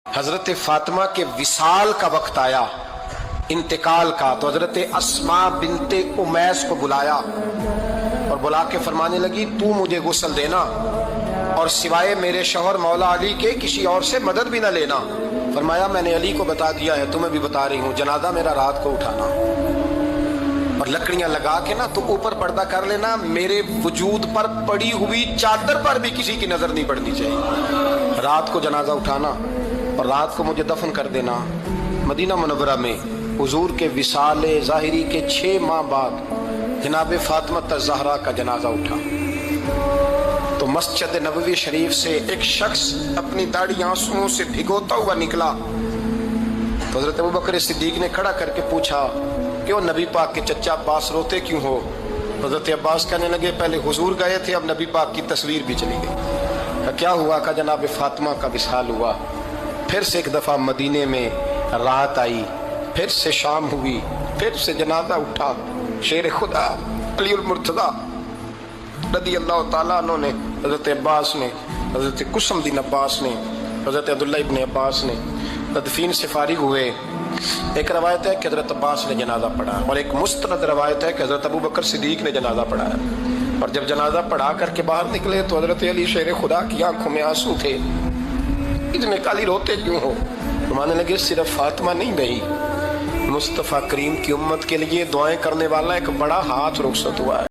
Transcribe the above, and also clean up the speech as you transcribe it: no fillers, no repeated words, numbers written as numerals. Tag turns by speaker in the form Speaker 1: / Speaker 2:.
Speaker 1: حضرت فاطمہ کے وصال کا وقت آیا، انتقال کا، تو حضرت اسما بنت امیس کو بلایا اور بلا کے فرمانے لگی تو مجھے غسل دینا اور سوائے میرے شوہر مولا علی کے کسی اور سے مدد بھی نہ لینا۔ فرمایا میں نے علی کو بتا دیا ہے، تمہیں بھی بتا رہی ہوں، جنازہ میرا رات کو اٹھانا اور لکڑیاں لگا کے نا تو اوپر پردہ کر لینا، میرے وجود پر پڑی ہوئی چادر پر بھی کسی کی نظر نہیں پڑنی چاہیے۔ رات کو جنازہ اٹھانا اور رات کو مجھے دفن کر دینا۔ مدینہ منورہ میں حضور کے وصال ظاہری کے 6 ماہ بعد جناب فاطمہ الزہرا کا جنازہ اٹھا تو مسجد نبوی شریف سے ایک شخص اپنی داڑھی آنسوؤں سے بھگوتا ہوا نکلا تو حضرت ابوبکر صدیق نے کھڑا کر کے پوچھا کیوں نبی پاک کے چچا عباس روتے کیوں ہو؟ حضرت عباس کہنے لگے پہلے حضور گئے تھے، اب نبی پاک کی تصویر بھی چلی گئی۔ کیا ہوا؟ کہ جناب فاطمہ کا وصال ہوا۔ پھر سے ایک دفعہ مدینے میں رات آئی، پھر سے شام ہوئی، پھر سے جنازہ اٹھا۔ شیر خدا علی المرتضیٰ رضی اللہ تعالیٰ عنہ نے، حضرت عباس نے، حضرت قسم الدین عباس نے، حضرت عبداللہ ابن عباس نے تدفین سے فارغ ہوئے۔ ایک روایت ہے کہ حضرت عباس نے جنازہ پڑھا اور ایک مستند روایت ہے کہ حضرت ابوبکر صدیق نے جنازہ پڑھایا، اور جب جنازہ پڑھا کر کے باہر نکلے تو حضرت علی شیر خدا کی آنکھوں میں آنسو تھے۔ اتنے کالی روتے کیوں ہو؟ فرمانے لگے صرف فاطمہ نہیں گئی، مصطفیٰ کریم کی امت کے لیے دعائیں کرنے والا ایک بڑا ہاتھ رخصت ہوا ہے۔